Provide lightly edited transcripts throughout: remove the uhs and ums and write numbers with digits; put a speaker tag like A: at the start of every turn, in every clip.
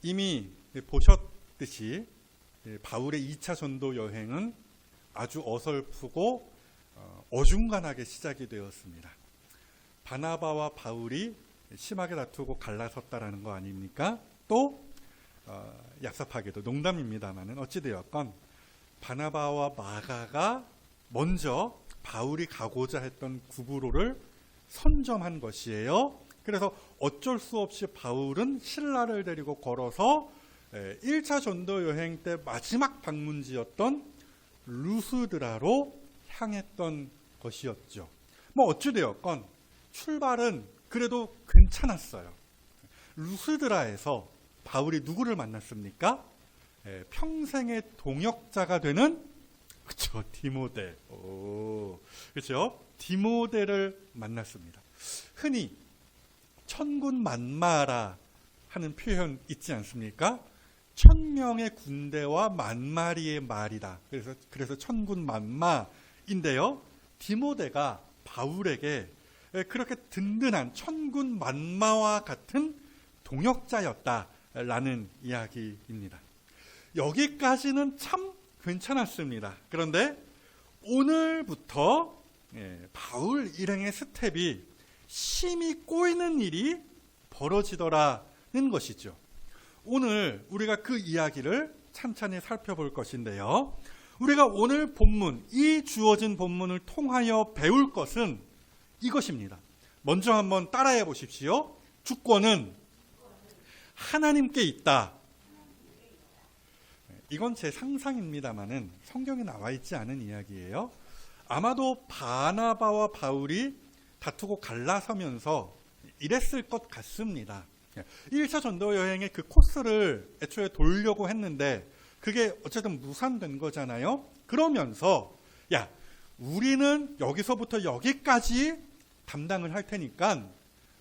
A: 이미 보셨듯이 바울의 2차 전도 여행은 아주 어설프고 어중간하게 시작이 되었습니다. 바나바와 바울이 심하게 다투고 갈라섰다라는 거 아닙니까? 또 얍삽하게도 농담입니다만은 어찌되었건 바나바와 마가가 먼저 바울이 가고자 했던 구브로를 선점한 것이에요. 그래서 어쩔 수 없이 바울은 신라를 데리고 걸어서 1차 전도 여행 때 마지막 방문지였던 루스드라로 향했던 것이었죠. 뭐 어찌되었건 출발은 그래도 괜찮았어요. 루스드라에서 바울이 누구를 만났습니까? 평생의 동역자가 되는 그렇죠, 디모데. 그렇죠? 디모데를 만났습니다. 흔히 천군만마라 하는 표현 있지 않습니까? 1000명의 군대와 만마리의 말이다. 그래서 천군만마인데요. 디모데가 바울에게 그렇게 든든한 천군만마와 같은 동역자였다라는 이야기입니다. 여기까지는 참 괜찮았습니다. 그런데 오늘부터 바울 일행의 스텝이 심히 꼬이는 일이 벌어지더라는 것이죠. 오늘 우리가 그 이야기를 찬찬히 살펴볼 것인데요. 우리가 오늘 본문, 이 주어진 본문을 통하여 배울 것은 이것입니다. 먼저 한번 따라해 보십시오. 주권은 하나님께 있다. 이건 제 상상입니다만은 성경에 나와 있지 않은 이야기예요. 아마도 바나바와 바울이 다투고 갈라서면서 이랬을 것 같습니다. 1차 전도 여행의 그 코스를 애초에 돌려고 했는데 그게 어쨌든 무산된 거잖아요. 그러면서 야, 우리는 여기서부터 여기까지 담당을 할 테니까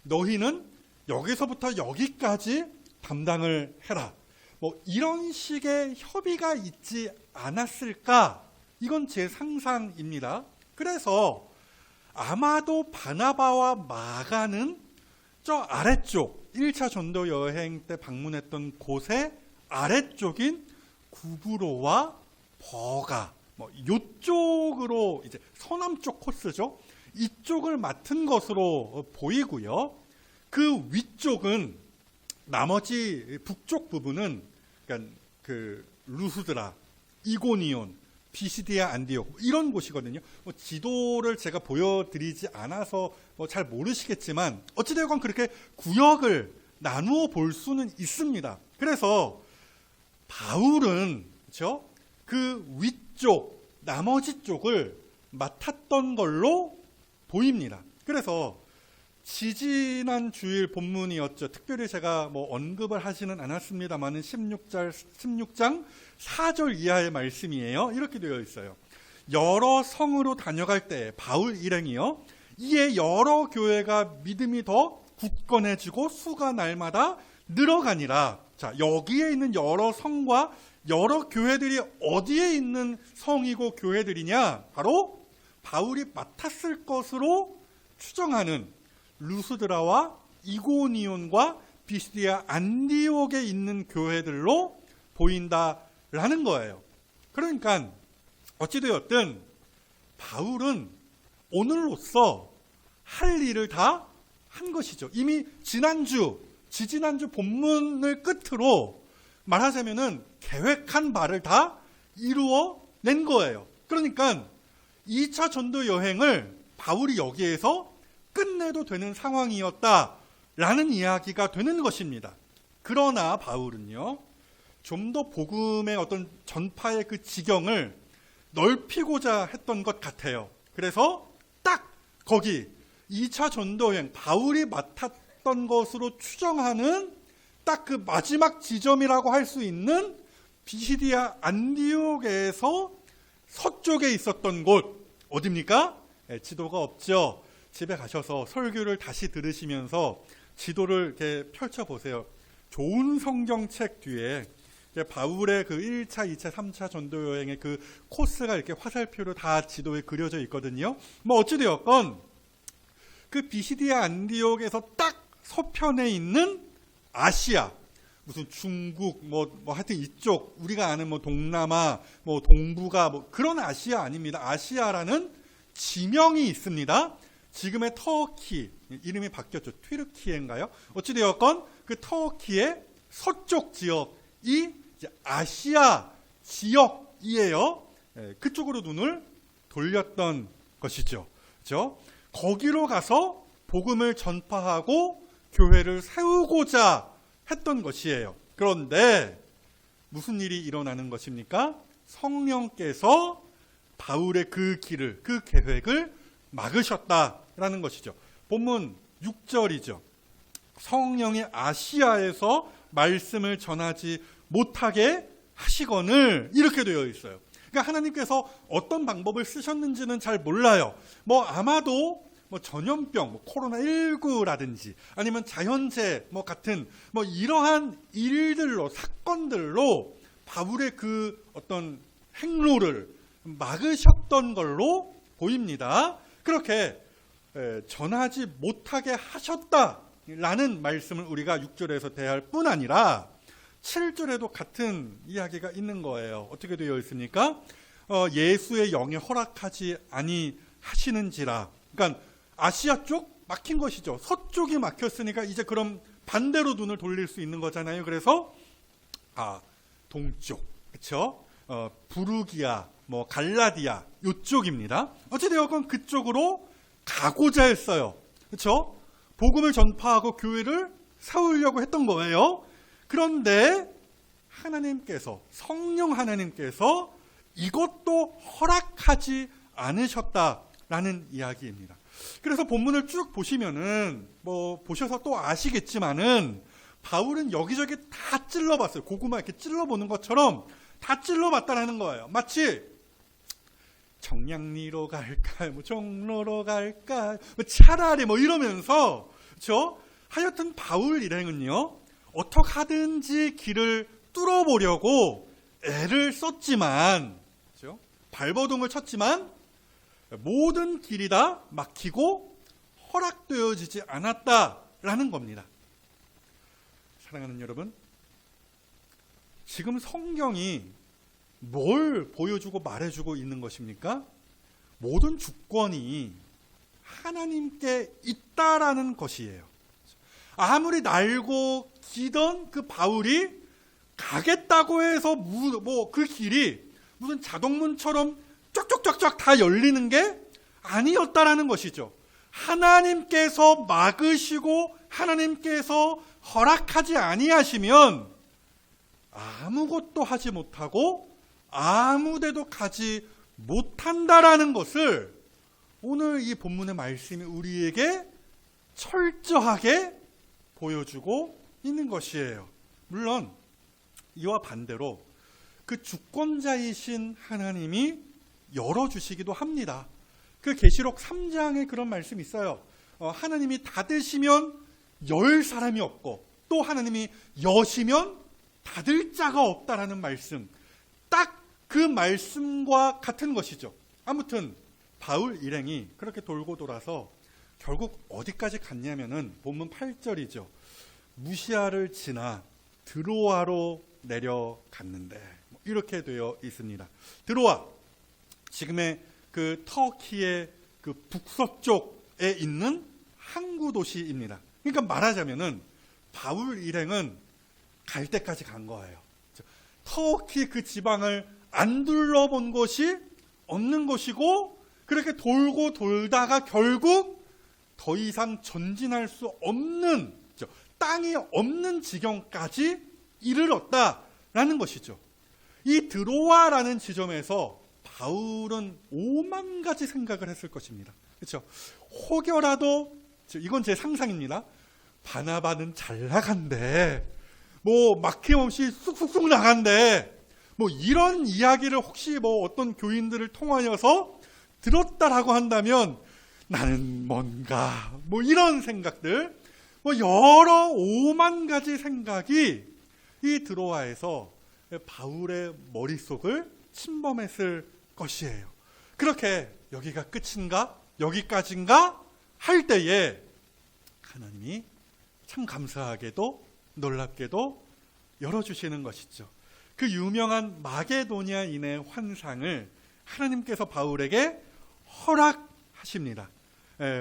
A: 너희는 여기서부터 여기까지 담당을 해라. 뭐 이런 식의 협의가 있지 않았을까? 이건 제 상상입니다. 그래서 아마도 바나바와 마가는 저 아래쪽 1차 전도 여행 때 방문했던 곳의 아래쪽인 구브로와 버가 뭐 이쪽으로 이제 서남쪽 코스죠. 이쪽을 맡은 것으로 보이고요. 그 위쪽은 나머지 북쪽 부분은 그러니까 그 루스드라, 이고니온, 비시디아 안디옥 이런 곳이거든요. 뭐 지도를 제가 보여드리지 않아서 뭐 잘 모르시겠지만 어찌되건 그렇게 구역을 나누어 볼 수는 있습니다. 그래서 바울은 그렇죠? 그 위쪽 나머지 쪽을 맡았던 걸로 보입니다. 그래서 지지난 주일 본문이었죠. 특별히 제가 뭐 언급을 하지는 않았습니다만은 16장 4절 이하의 말씀이에요. 이렇게 되어 있어요. 여러 성으로 다녀갈 때 바울 일행이요. 이에 여러 교회가 믿음이 더 굳건해지고 수가 날마다 늘어가니라. 자, 여기에 있는 여러 성과 여러 교회들이 어디에 있는 성이고 교회들이냐? 바로 바울이 맡았을 것으로 추정하는 루스드라와 이고니온과 비시디아 안디옥에 있는 교회들로 보인다라는 거예요. 그러니까 어찌되었든 바울은 오늘로써 할 일을 다 한 것이죠. 이미 지지난주 본문을 끝으로 말하자면은 계획한 바를 다 이루어낸 거예요. 그러니까 2차 전도 여행을 바울이 여기에서 끝내도 되는 상황이었다라는 이야기가 되는 것입니다. 그러나 바울은요, 좀 더 복음의 어떤 전파의 그 지경을 넓히고자 했던 것 같아요. 그래서 딱 거기 2차 전도여행 바울이 맡았던 것으로 추정하는 딱 그 마지막 지점이라고 할 수 있는 비시디아 안디옥에서 서쪽에 있었던 곳 어디입니까? 지도가 없죠. 집에 가셔서 설교를 다시 들으시면서 지도를 이렇게 펼쳐보세요. 좋은 성경책 뒤에 바울의 그 1차, 2차, 3차 전도 여행의 그 코스가 이렇게 화살표로 다 지도에 그려져 있거든요. 뭐 어찌되었건 그 비시디아 안디옥에서 딱 서편에 있는 아시아, 무슨 중국 뭐 하여튼 이쪽 우리가 아는 뭐 동남아 뭐 동북아 뭐 그런 아시아 아닙니다. 아시아라는 지명이 있습니다. 지금의 터키 이름이 바뀌었죠. 튀르키예인가요? 어찌되었건 그 터키의 서쪽 지역이 이제 아시아 지역이에요. 그쪽으로 눈을 돌렸던 것이죠. 그렇죠? 거기로 가서 복음을 전파하고 교회를 세우고자 했던 것이에요. 그런데 무슨 일이 일어나는 것입니까? 성령께서 바울의 그 길을, 그 계획을 막으셨다라는 것이죠. 본문 6절이죠. 성령이 아시아에서 말씀을 전하지 못하게 하시거늘 이렇게 되어 있어요. 그러니까 하나님께서 어떤 방법을 쓰셨는지는 잘 몰라요. 뭐 아마도 뭐 전염병, 뭐 코로나19라든지 아니면 자연재해 뭐 같은 뭐 이러한 일들로 사건들로 바울의 그 어떤 행로를 막으셨던 걸로 보입니다. 그렇게 전하지 못하게 하셨다라는 말씀을 우리가 6절에서 대할 뿐 아니라 7절에도 같은 이야기가 있는 거예요. 어떻게 되어 있습니까? 예수의 영에 허락하지 아니하시는지라. 그러니까 아시아 쪽 막힌 것이죠. 서쪽이 막혔으니까 이제 그럼 반대로 눈을 돌릴 수 있는 거잖아요. 그래서 동쪽, 그렇죠? 부르기아, 뭐 갈라디아 이쪽입니다. 어찌되었건 그쪽으로 가고자 했어요. 그렇죠? 복음을 전파하고 교회를 세우려고 했던 거예요. 그런데 하나님께서, 성령 하나님께서 이것도 허락하지 않으셨다라는 이야기입니다. 그래서 본문을 쭉 보시면은 뭐 보셔서 또 아시겠지만은 바울은 여기저기 다 찔러봤어요. 고구마 이렇게 찔러보는 것처럼 다 찔러봤다라는 거예요. 마치 정량리로 갈까, 뭐 종로로 갈까, 뭐 차라리 뭐 이러면서, 그렇죠? 하여튼 바울 일행은요, 어떻게 하든지 길을 뚫어보려고 애를 썼지만, 그렇죠? 발버둥을 쳤지만 모든 길이 다 막히고 허락되어지지 않았다라는 겁니다. 사랑하는 여러분, 지금 성경이 뭘 보여주고 말해주고 있는 것입니까? 모든 주권이 하나님께 있다라는 것이에요. 아무리 날고 기던 그 바울이 가겠다고 해서 뭐 그 길이 무슨 자동문처럼 쫙쫙쫙쫙 다 열리는 게 아니었다라는 것이죠. 하나님께서 막으시고 하나님께서 허락하지 아니하시면 아무것도 하지 못하고 아무데도 가지 못한다라는 것을 오늘 이 본문의 말씀이 우리에게 철저하게 보여주고 있는 것이에요. 물론 이와 반대로 그 주권자이신 하나님이 열어주시기도 합니다. 그 계시록 3장에 그런 말씀이 있어요. 하나님이 닫으시면 열 사람이 없고 또 하나님이 여시면 닫을 자가 없다라는 말씀. 딱 그 말씀과 같은 것이죠. 아무튼 바울 일행이 그렇게 돌고 돌아서 결국 어디까지 갔냐면은 본문 8절이죠. 무시아를 지나 드로아로 내려갔는데 이렇게 되어 있습니다. 드로아, 지금의 그 터키의 그 북서쪽에 있는 항구 도시입니다. 그러니까 말하자면은 바울 일행은 갈 때까지 간 거예요. 터키 그 지방을 안 둘러본 곳이 없는 곳이고 그렇게 돌고 돌다가 결국 더 이상 전진할 수 없는 땅이 없는 지경까지 이르렀다라는 것이죠. 이 드로아라는 지점에서 바울은 5만 가지 생각을 했을 것입니다. 그렇죠? 혹여라도 이건 제 상상입니다. 바나바는 잘 나간대. 뭐 막힘없이 쑥쑥쑥 나간대. 뭐 이런 이야기를 혹시 뭐 어떤 교인들을 통하여서 들었다라고 한다면 나는 뭔가 뭐 이런 생각들, 뭐 여러 5만 가지 생각이 이 드로아에서 바울의 머릿속을 침범했을 것이에요. 그렇게 여기가 끝인가? 여기까지인가? 할 때에 하나님이 참 감사하게도 놀랍게도 열어주시는 것이죠. 그 유명한 마게도냐인의 환상을 하나님께서 바울에게 허락하십니다.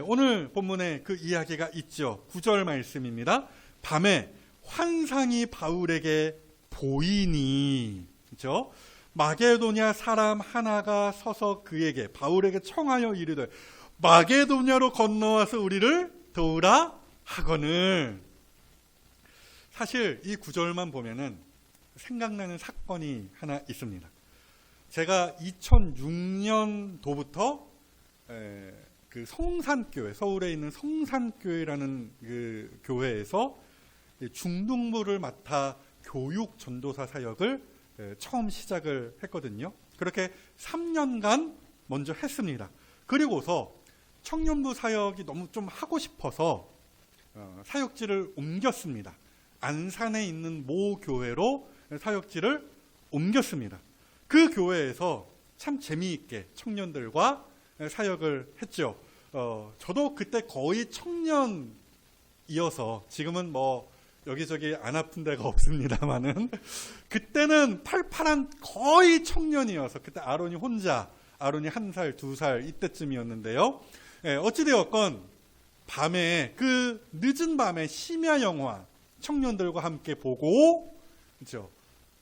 A: 오늘 본문에 그 이야기가 있죠. 9절 말씀입니다. 밤에 환상이 바울에게 보이니, 그렇죠? 마게도냐 사람 하나가 서서 그에게, 바울에게 청하여 이르되 마게도냐로 건너와서 우리를 도우라 하거늘. 사실 이 구절만 보면은 생각나는 사건이 하나 있습니다. 제가 2006년도부터 그 성산교회, 서울에 있는 성산교회라는 그 교회에서 중등부를 맡아 교육 전도사 사역을 처음 시작을 했거든요. 그렇게 3년간 먼저 했습니다. 그리고서 청년부 사역이 너무 좀 하고 싶어서 사역지를 옮겼습니다. 안산에 있는 모 교회로 사역지를 옮겼습니다. 그 교회에서 참 재미있게 청년들과 사역을 했죠. 저도 그때 거의 청년이어서, 지금은 뭐 여기저기 안 아픈 데가 없습니다만은 그때는 팔팔한 거의 청년이어서, 그때 아론이 혼자, 아론이 1살, 2살 이때쯤이었는데요. 어찌되었건 밤에, 그 늦은 밤에 심야 영화 청년들과 함께 보고, 그렇죠?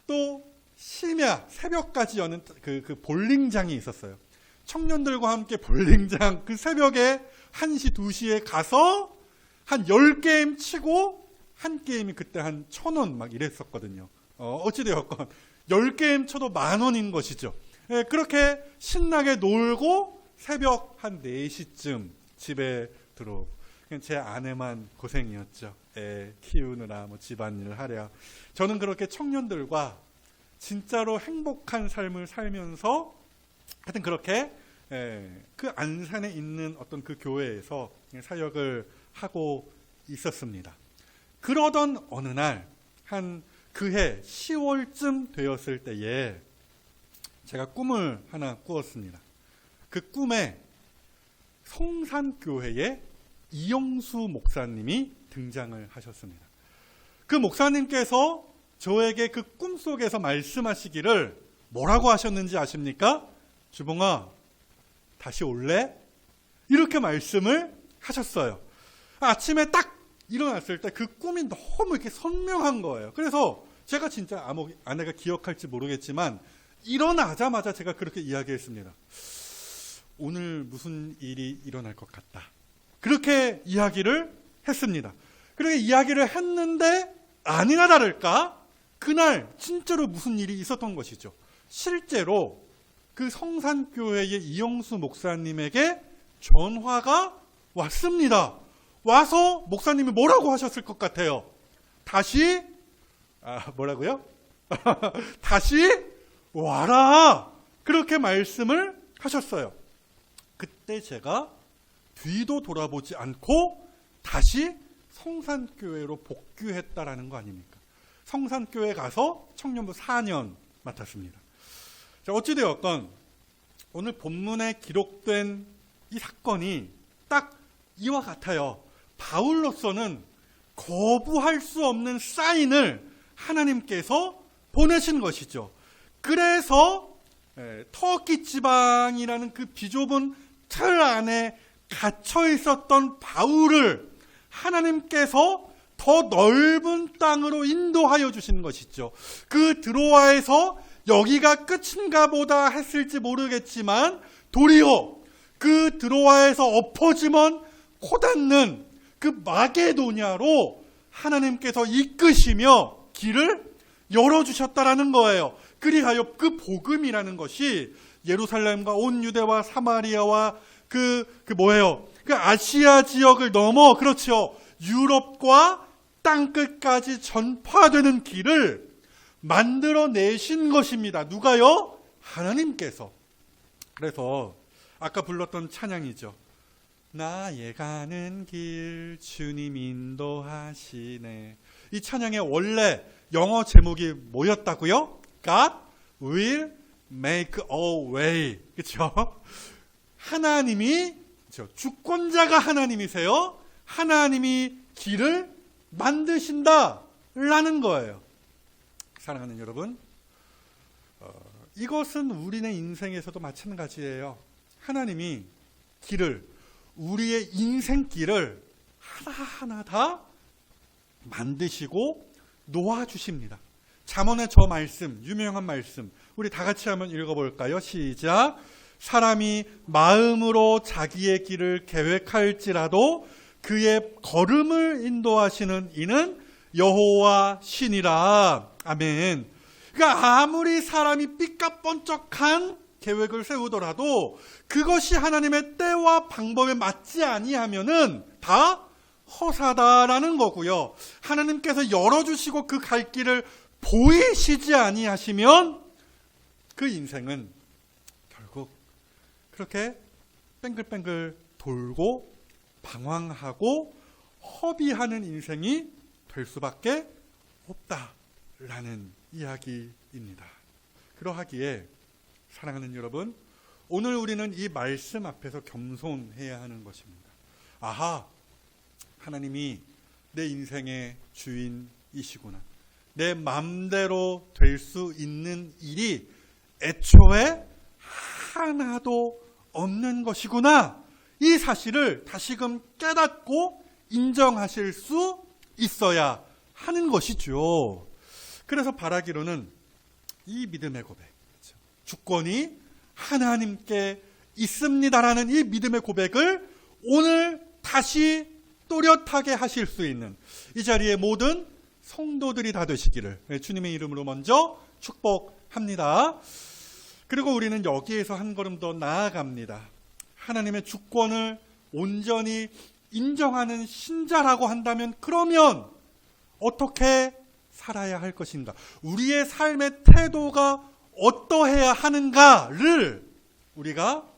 A: 또 심야 새벽까지 여는 그 볼링장이 있었어요. 청년들과 함께 볼링장 그 새벽에 1시, 2시에 가서 한 10게임 치고, 한 게임이 그때 한 1,000원 막 이랬었거든요. 어찌되었건 10게임 쳐도 10,000원인 것이죠. 그렇게 신나게 놀고 새벽 한 4시쯤 집에 들어오고, 제 아내만 고생이었죠. 애 키우느라 뭐 집안일을 하랴. 저는 그렇게 청년들과 진짜로 행복한 삶을 살면서 하여튼 그렇게 그 안산에 있는 어떤 그 교회에서 사역을 하고 있었습니다. 그러던 어느 날, 한 그해 10월쯤 되었을 때에 제가 꿈을 하나 꾸었습니다. 그 꿈에 성산교회의 이영수 목사님이 등장을 하셨습니다. 그 목사님께서 저에게 그 꿈속에서 말씀하시기를 뭐라고 하셨는지 아십니까? 주봉아, 다시 올래? 이렇게 말씀을 하셨어요. 아침에 딱 일어났을 때 그 꿈이 너무 이렇게 선명한 거예요. 그래서 제가 진짜 아내가 기억할지 모르겠지만 일어나자마자 제가 그렇게 이야기했습니다. 오늘 무슨 일이 일어날 것 같다. 그렇게 이야기를 했습니다. 그렇게 이야기를 했는데 아니나 다를까 그날 진짜로 무슨 일이 있었던 것이죠. 실제로 그 성산교회의 이영수 목사님에게 전화가 왔습니다. 와서 목사님이 뭐라고 하셨을 것 같아요? 다시 뭐라고요? 다시 와라. 그렇게 말씀을 하셨어요. 그때 제가 뒤도 돌아보지 않고 다시 성산교회로 복귀했다라는 거 아닙니까? 성산교회 가서 청년부 4년 맡았습니다. 자, 어찌되었건 오늘 본문에 기록된 이 사건이 딱 이와 같아요. 바울로서는 거부할 수 없는 사인을 하나님께서 보내신 것이죠. 그래서 터키 지방이라는 그 비좁은 틀 안에 갇혀 있었던 바울을 하나님께서 더 넓은 땅으로 인도하여 주신 것이죠. 그 드로아에서 여기가 끝인가 보다 했을지 모르겠지만 도리어 그 드로아에서 엎어지면 코닿는 그 마게도냐로 하나님께서 이끄시며 길을 열어주셨다라는 거예요. 그리하여 그 복음이라는 것이 예루살렘과 온 유대와 사마리아와 그 아시아 지역을 넘어, 그렇죠, 유럽과 땅끝까지 전파되는 길을 만들어내신 것입니다. 누가요? 하나님께서. 그래서 아까 불렀던 찬양이죠. 나의 가는 길 주님 인도하시네. 이 찬양의 원래 영어 제목이 뭐였다고요? God will make a way. 그렇죠? 하나님이, 그렇죠, 주권자가 하나님이세요. 하나님이 길을 만드신다라는 거예요. 사랑하는 여러분, 이것은 우리의 인생에서도 마찬가지예요. 하나님이 길을, 우리의 인생길을 하나하나 다 만드시고 놓아주십니다. 잠언의 저 말씀, 유명한 말씀, 우리 다 같이 한번 읽어볼까요? 시작. 사람이 마음으로 자기의 길을 계획할지라도 그의 걸음을 인도하시는 이는 여호와 신이라. 아멘. 그러니까 아무리 사람이 삐까뻔쩍한 계획을 세우더라도 그것이 하나님의 때와 방법에 맞지 아니하면은 다 허사다라는 거고요. 하나님께서 열어주시고 그 갈 길을 보이시지 아니하시면 그 인생은 결국 그렇게 뱅글뱅글 돌고 방황하고 허비하는 인생이 될 수밖에 없다라는 이야기입니다. 그러하기에 사랑하는 여러분, 오늘 우리는 이 말씀 앞에서 겸손해야 하는 것입니다. 아하, 하나님이 내 인생의 주인이시구나. 내 맘대로 될 수 있는 일이 애초에 하나도 없는 것이구나. 이 사실을 다시금 깨닫고 인정하실 수 있어야 하는 것이죠. 그래서 바라기로는 이 믿음의 고백, 주권이 하나님께 있습니다라는 이 믿음의 고백을 오늘 다시 또렷하게 하실 수 있는 이 자리의 모든 성도들이 다 되시기를 주님의 이름으로 먼저 축복합니다. 그리고 우리는 여기에서 한 걸음 더 나아갑니다. 하나님의 주권을 온전히 인정하는 신자라고 한다면 그러면 어떻게 살아야 할 것인가? 우리의 삶의 태도가 어떠해야 하는가를 우리가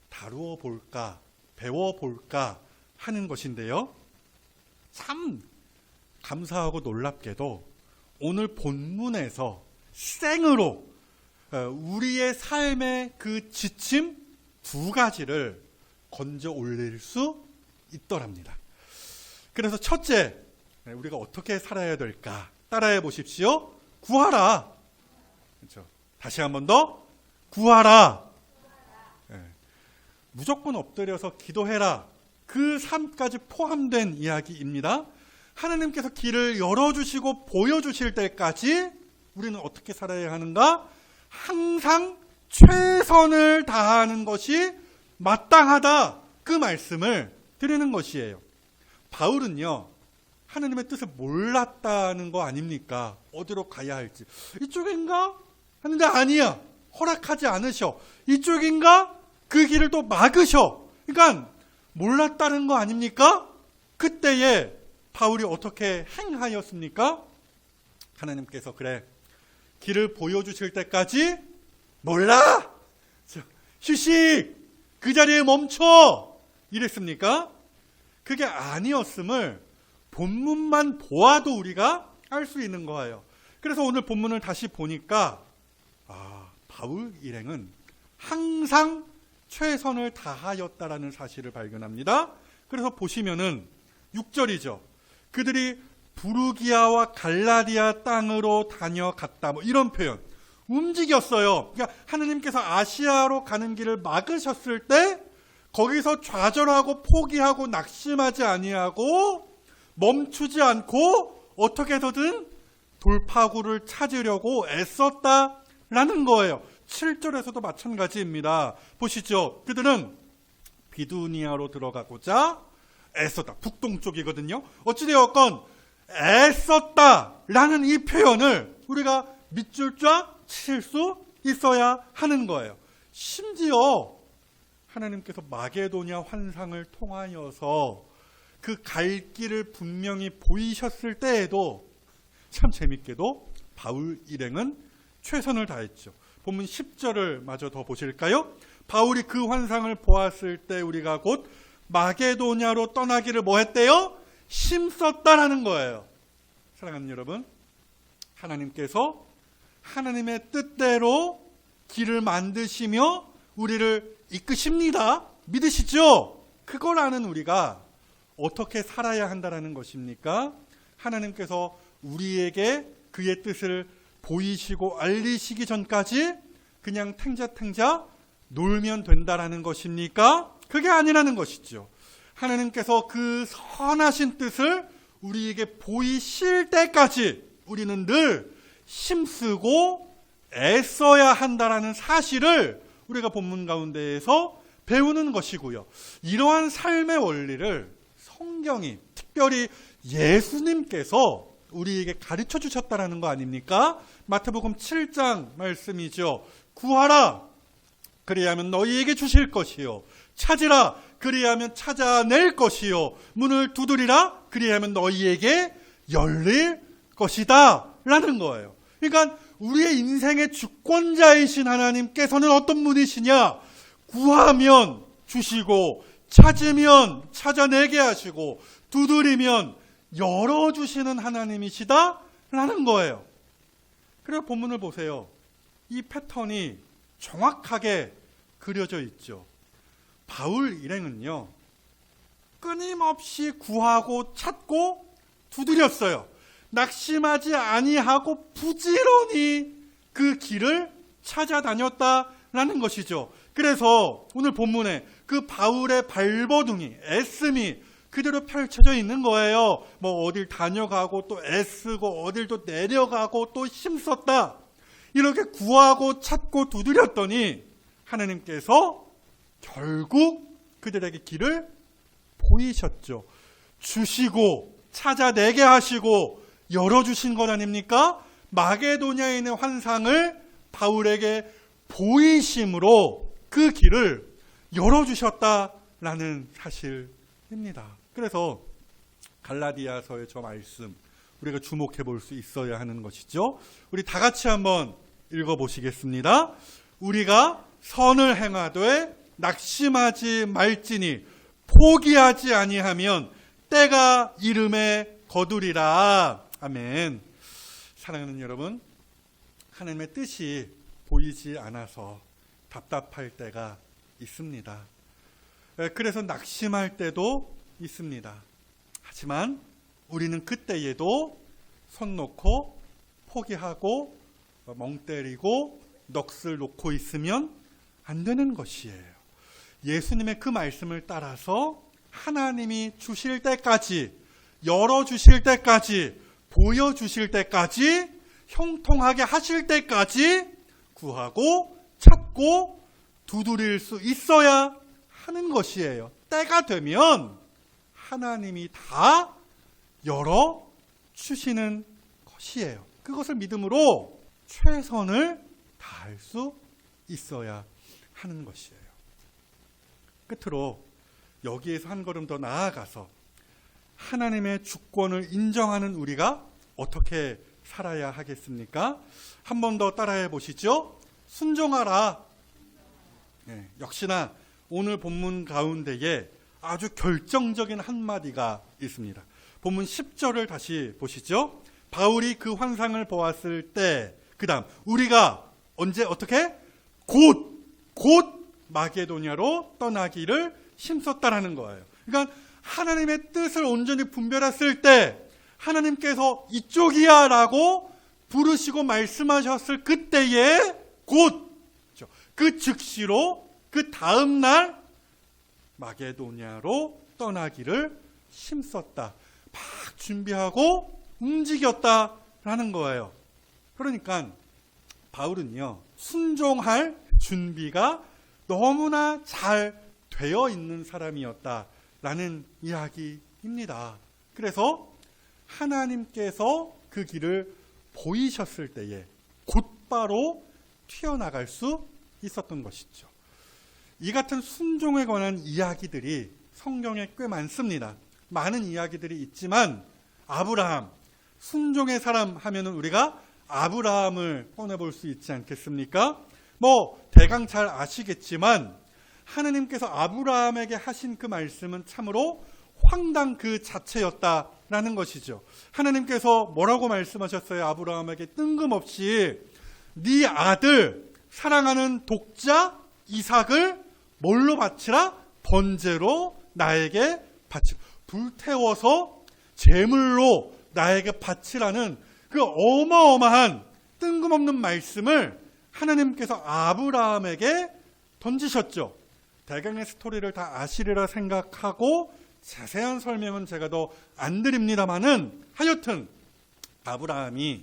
A: 다루어 볼까, 배워 볼까 하는 것인데요. 참 감사하고 놀랍게도 오늘 본문에서 생으로 우리의 삶의 그 지침 두 가지를 건져 올릴 수 있더랍니다. 그래서 첫째, 우리가 어떻게 살아야 될까? 따라해 보십시오. 구하라. 그렇죠? 다시 한 번 더 구하라. 무조건 엎드려서 기도해라. 그 삶까지 포함된 이야기입니다. 하나님께서 길을 열어주시고 보여주실 때까지 우리는 어떻게 살아야 하는가? 항상 최선을 다하는 것이 마땅하다. 그 말씀을 드리는 것이에요. 바울은요, 하나님의 뜻을 몰랐다는 거 아닙니까? 어디로 가야 할지. 이쪽인가? 하는데 아니야. 허락하지 않으셔. 이쪽인가? 그 길을 또 막으셔. 그러니까 몰랐다는 거 아닙니까? 그때에 바울이 어떻게 행하였습니까? 하나님께서 그래, 길을 보여주실 때까지 몰라. 휴식. 그 자리에 멈춰. 이랬습니까? 그게 아니었음을 본문만 보아도 우리가 알 수 있는 거예요. 그래서 오늘 본문을 다시 보니까 바울 일행은 항상 최선을 다하였다라는 사실을 발견합니다. 그래서 보시면은 6절이죠. 그들이 부르기아와 갈라디아 땅으로 다녀갔다. 뭐 이런 표현. 움직였어요. 그러니까 하나님께서 아시아로 가는 길을 막으셨을 때 거기서 좌절하고 포기하고 낙심하지 아니하고 멈추지 않고 어떻게 해서든 돌파구를 찾으려고 애썼다라는 거예요. 7절에서도 마찬가지입니다. 보시죠. 그들은 비두니아로 들어가고자 애썼다. 북동쪽이거든요. 어찌되었건 애썼다라는 이 표현을 우리가 밑줄 쫙 칠 수 있어야 하는 거예요. 심지어 하나님께서 마게도냐 환상을 통하여서 그 갈 길을 분명히 보이셨을 때에도 참 재밌게도 바울 일행은 최선을 다했죠. 본문 10절을 마저 더 보실까요? 바울이 그 환상을 보았을 때 우리가 곧 마게도냐로 떠나기를 뭐 했대요? 힘썼다라는 거예요. 사랑하는 여러분, 하나님께서 하나님의 뜻대로 길을 만드시며 우리를 이끄십니다. 믿으시죠? 그걸 아는 우리가 어떻게 살아야 한다는 것입니까? 하나님께서 우리에게 그의 뜻을 보이시고 알리시기 전까지 그냥 탱자탱자 놀면 된다라는 것입니까? 그게 아니라는 것이죠. 하나님께서 그 선하신 뜻을 우리에게 보이실 때까지 우리는 늘 힘쓰고 애써야 한다라는 사실을 우리가 본문 가운데에서 배우는 것이고요. 이러한 삶의 원리를 성경이, 특별히 예수님께서 우리에게 가르쳐 주셨다라는 거 아닙니까? 마태복음 7장 말씀이죠. 구하라, 그리하면 너희에게 주실 것이요. 찾으라, 그리하면 찾아낼 것이요. 문을 두드리라, 그리하면 너희에게 열릴 것이다 라는 거예요. 그러니까 우리의 인생의 주권자이신 하나님께서는 어떤 분이시냐? 구하면 주시고, 찾으면 찾아내게 하시고, 두드리면 열어주시는 하나님이시다 라는 거예요. 그래서 본문을 보세요. 이 패턴이 정확하게 그려져 있죠. 바울 일행은요, 끊임없이 구하고 찾고 두드렸어요. 낙심하지 아니하고 부지런히 그 길을 찾아다녔다라는 것이죠. 그래서 오늘 본문에 그 바울의 발버둥이, 애씀이 그대로 펼쳐져 있는 거예요. 뭐 어딜 다녀가고 또 애쓰고 어딜 또 내려가고 또 힘썼다. 이렇게 구하고 찾고 두드렸더니 하나님께서 결국 그들에게 길을 보이셨죠. 주시고 찾아내게 하시고 열어주신 것 아닙니까? 마게도냐에 있는 환상을 바울에게 보이심으로 그 길을 열어주셨다라는 사실입니다. 그래서 갈라디아서의 저 말씀 우리가 주목해 볼 수 있어야 하는 것이죠. 우리 다 같이 한번 읽어보시겠습니다. 우리가 선을 행하되 낙심하지 말지니 포기하지 아니하면 때가 이름에 거두리라. 아멘. 사랑하는 여러분, 하나님의 뜻이 보이지 않아서 답답할 때가 있습니다. 그래서 낙심할 때도 있습니다. 하지만 우리는 그때에도 손 놓고 포기하고 멍 때리고 넋을 놓고 있으면 안 되는 것이에요. 예수님의 그 말씀을 따라서 하나님이 주실 때까지, 열어주실 때까지, 보여주실 때까지, 형통하게 하실 때까지 구하고 찾고 두드릴 수 있어야 하는 것이에요. 때가 되면 하나님이 다 열어주시는 것이에요. 그것을 믿음으로 최선을 다할 수 있어야 하는 것이에요. 끝으로 여기에서 한 걸음 더 나아가서 하나님의 주권을 인정하는 우리가 어떻게 살아야 하겠습니까? 한 번 더 따라해 보시죠. 순종하라. 네, 역시나 오늘 본문 가운데에 아주 결정적인 한마디가 있습니다. 본문 10절을 다시 보시죠. 바울이 그 환상을 보았을 때, 그 다음 우리가 언제 어떻게? 곧 마게도냐로 떠나기를 힘썼다라는 거예요. 그러니까 하나님의 뜻을 온전히 분별했을 때 하나님께서 이쪽이야 라고 부르시고 말씀하셨을 그때에 곧 그 즉시로 그 다음 날 마게도냐로 떠나기를 힘썼다. 막 준비하고 움직였다라는 거예요. 그러니까 바울은요, 순종할 준비가 너무나 잘 되어 있는 사람이었다라는 이야기입니다. 그래서 하나님께서 그 길을 보이셨을 때에 곧바로 튀어나갈 수 있었던 것이죠. 이 같은 순종에 관한 이야기들이 성경에 꽤 많습니다. 많은 이야기들이 있지만 아브라함, 순종의 사람 하면은 우리가 아브라함을 꺼내볼 수 있지 않겠습니까? 대강 잘 아시겠지만 하나님께서 아브라함에게 하신 그 말씀은 참으로 황당 그 자체였다라는 것이죠. 하나님께서 뭐라고 말씀하셨어요? 아브라함에게 뜬금없이 네 아들 사랑하는 독자 이삭을 뭘로 바치라? 번제로 나에게 바치라. 불태워서 제물로 나에게 바치라는 그 어마어마한 뜬금없는 말씀을 하나님께서 아브라함에게 던지셨죠. 대강의 스토리를 다 아시리라 생각하고 자세한 설명은 제가 더 안 드립니다마는 하여튼 아브라함이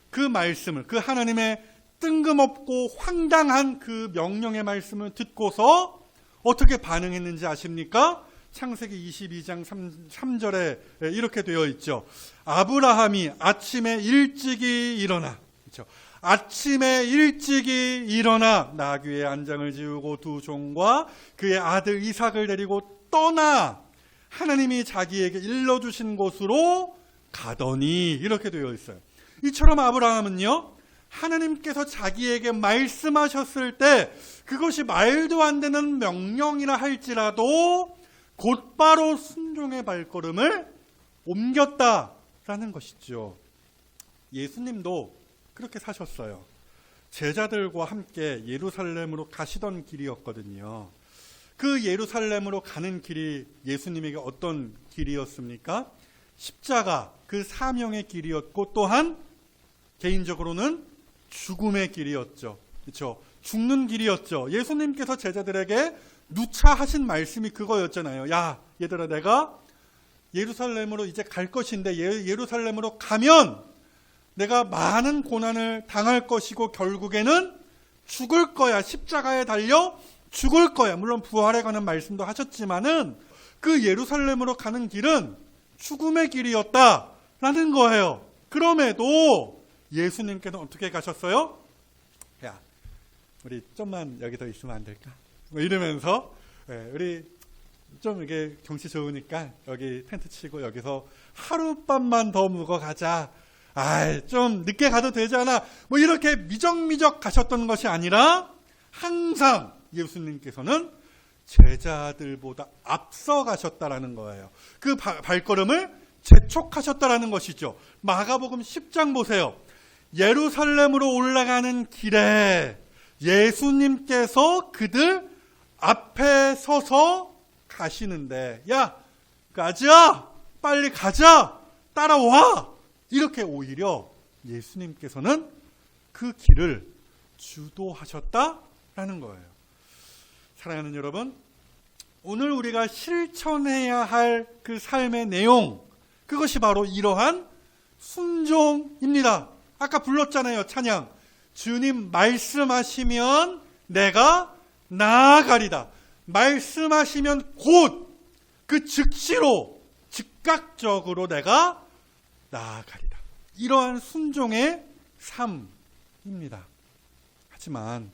A: 그 말씀을, 그 하나님의 뜬금없고 황당한 그 명령의 말씀을 듣고서 어떻게 반응했는지 아십니까? 창세기 22장 3절에 이렇게 되어 있죠. 아브라함이 아침에 일찍이 일어나, 그렇죠? 아침에 일찍이 일어나 나귀의 안장을 지우고 두 종과 그의 아들 이삭을 데리고 떠나 하나님이 자기에게 일러주신 곳으로 가더니, 이렇게 되어 있어요. 이처럼 아브라함은요, 하나님께서 자기에게 말씀하셨을 때 그것이 말도 안 되는 명령이라 할지라도 곧바로 순종의 발걸음을 옮겼다라는 것이죠. 예수님도 그렇게 사셨어요. 제자들과 함께 예루살렘으로 가시던 길이었거든요. 그 예루살렘으로 가는 길이 예수님에게 어떤 길이었습니까? 십자가, 그 사명의 길이었고 또한 개인적으로는 죽음의 길이었죠. 그렇죠? 죽는 길이었죠. 예수님께서 제자들에게 누차 하신 말씀이 그거였잖아요. 야, 얘들아, 내가 예루살렘으로 이제 갈 것인데 예루살렘으로 가면 내가 많은 고난을 당할 것이고 결국에는 죽을 거야. 십자가에 달려 죽을 거야. 물론 부활에 관한 말씀도 하셨지만은 그 예루살렘으로 가는 길은 죽음의 길이었다라는 거예요. 그럼에도 예수님께서 어떻게 가셨어요? 야, 우리 좀만 여기 더 있으면 안 될까? 뭐 이러면서 우리 좀 이게 경치 좋으니까 여기 텐트 치고 여기서 하룻밤만 더 묵어 가자. 좀 늦게 가도 되잖아. 뭐 이렇게 미적미적 가셨던 것이 아니라 항상 예수님께서는 제자들보다 앞서 가셨다라는 거예요. 그 발걸음을 재촉하셨다라는 것이죠. 마가복음 10장 보세요. 예루살렘으로 올라가는 길에 예수님께서 그들 앞에 서서 가시는데, 야, 가자! 빨리 가자! 따라와! 이렇게 오히려 예수님께서는 그 길을 주도하셨다라는 거예요. 사랑하는 여러분, 오늘 우리가 실천해야 할 그 삶의 내용, 그것이 바로 이러한 순종입니다. 아까 불렀잖아요, 찬양. 주님 말씀하시면 내가 나아가리다. 말씀하시면 곧 그 즉시로 즉각적으로 내가 나아가리다. 이러한 순종의 삶입니다. 하지만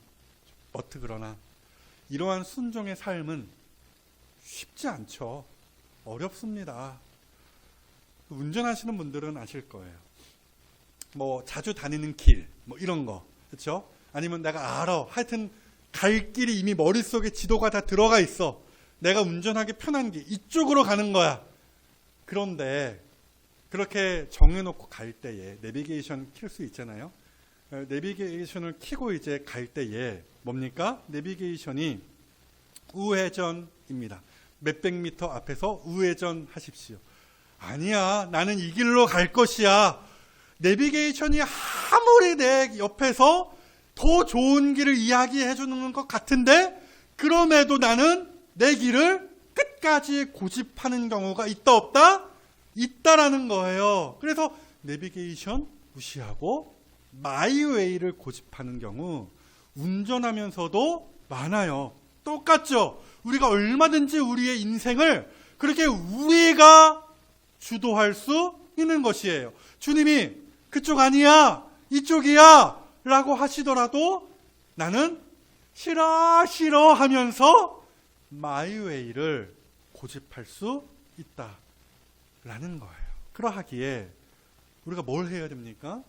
A: 그러나 이러한 순종의 삶은 쉽지 않죠. 어렵습니다. 운전하시는 분들은 아실 거예요. 뭐 자주 다니는 길, 뭐 이런 거, 그렇죠? 아니면 내가 알아. 하여튼 갈 길이 이미 머릿속에 지도가 다 들어가 있어. 내가 운전하기 편한 길, 이쪽으로 가는 거야. 그런데 그렇게 정해놓고 갈 때에 내비게이션 킬 수 있잖아요. 내비게이션을 켜고 이제 갈 때에 뭡니까? 내비게이션이 우회전입니다. 몇백 미터 앞에서 우회전 하십시오. 아니야, 나는 이 길로 갈 것이야. 내비게이션이 아무리 내 옆에서 더 좋은 길을 이야기해 주는 것 같은데 그럼에도 나는 내 길을 끝까지 고집하는 경우가 있다 없다? 있다라는 거예요. 그래서 내비게이션 무시하고 마이웨이를 고집하는 경우 운전하면서도 많아요. 똑같죠? 우리가 얼마든지 우리의 인생을 그렇게 우리가 주도할 수 있는 것이에요. 주님이 그쪽 아니야, 이쪽이야 라고 하시더라도 나는 싫어 하면서 마이웨이를 고집할 수 있다라는 거예요. 그러하기에 우리가 뭘 해야 됩니까?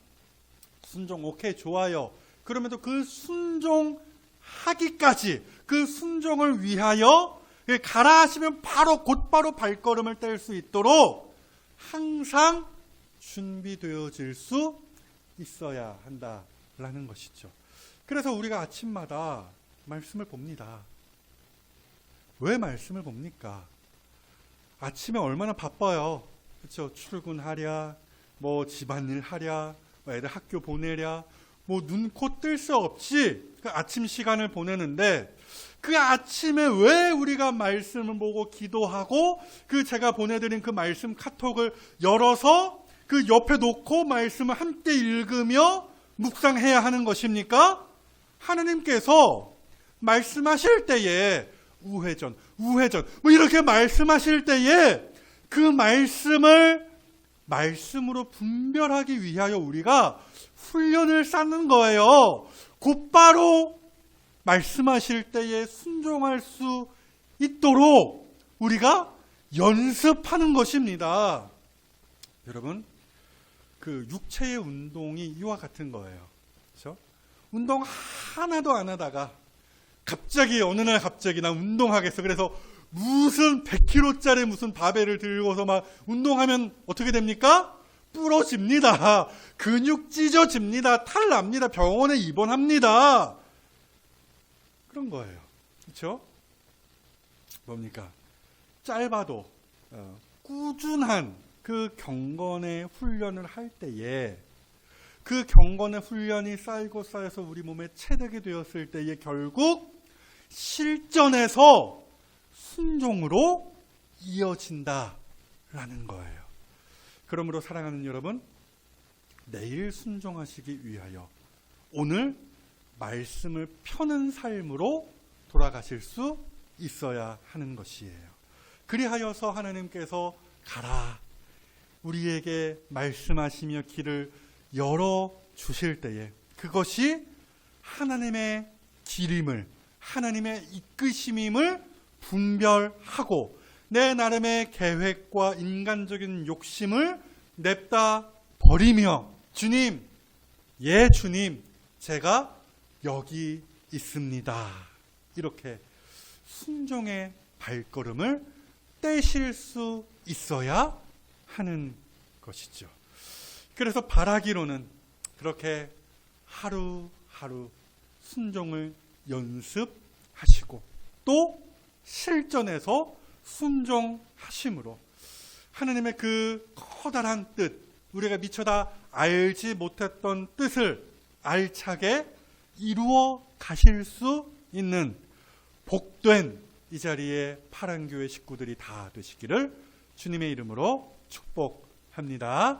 A: 순종, 오케이, 좋아요. 그럼에도 그 순종하기까지, 그 순종을 위하여 가라 하시면 곧바로 발걸음을 뗄 수 있도록 항상 준비되어질 수 있어야 한다라는 것이죠. 그래서 우리가 아침마다 말씀을 봅니다. 왜 말씀을 봅니까? 아침에 얼마나 바빠요. 그렇죠? 출근하랴, 뭐 집안일 하랴, 뭐 애들 학교 보내랴, 뭐 눈코 뜰 새 없이 그 아침 시간을 보내는데 그 아침에 왜 우리가 말씀을 보고 기도하고 그 제가 보내드린 그 말씀 카톡을 열어서 그 옆에 놓고 말씀을 함께 읽으며 묵상해야 하는 것입니까? 하느님께서 말씀하실 때에 우회전 뭐 이렇게 말씀하실 때에 그 말씀을 말씀으로 분별하기 위하여 우리가 훈련을 쌓는 거예요. 곧바로 말씀하실 때에 순종할 수 있도록 우리가 연습하는 것입니다. 여러분, 그 육체의 운동이 이와 같은 거예요. 그렇죠? 운동 하나도 안 하다가 갑자기 어느 날 갑자기 나 운동하겠어. 그래서 무슨 100kg짜리 무슨 바벨을 들고서 막 운동하면 어떻게 됩니까? 부러집니다. 근육 찢어집니다. 탈납니다. 병원에 입원합니다. 그런 거예요. 그렇죠? 뭡니까? 짧아도 꾸준한 그 경건의 훈련을 할 때에 그 경건의 훈련이 쌓이고 쌓여서 우리 몸에 체득이 되었을 때에 결국 실전에서 순종으로 이어진다라는 거예요. 그러므로 사랑하는 여러분, 내일 순종하시기 위하여 오늘 말씀을 펴는 삶으로 돌아가실 수 있어야 하는 것이에요. 그리하여서 하나님께서 가라, 우리에게 말씀하시며 길을 열어주실 때에 그것이 하나님의 길임을, 하나님의 이끄심임을 분별하고 내 나름의 계획과 인간적인 욕심을 냅다 버리며 주님, 예 주님, 제가 여기 있습니다. 이렇게 순종의 발걸음을 떼실 수 있어야 하는 것이죠. 그래서 바라기로는 그렇게 하루하루 순종을 연습하시고 또 실전에서 순종하심으로 하나님의 그 커다란 뜻, 우리가 미처 다 알지 못했던 뜻을 알차게 이루어 가실 수 있는 복된 이 자리에 파란교회 식구들이 다 되시기를 주님의 이름으로 축복합니다.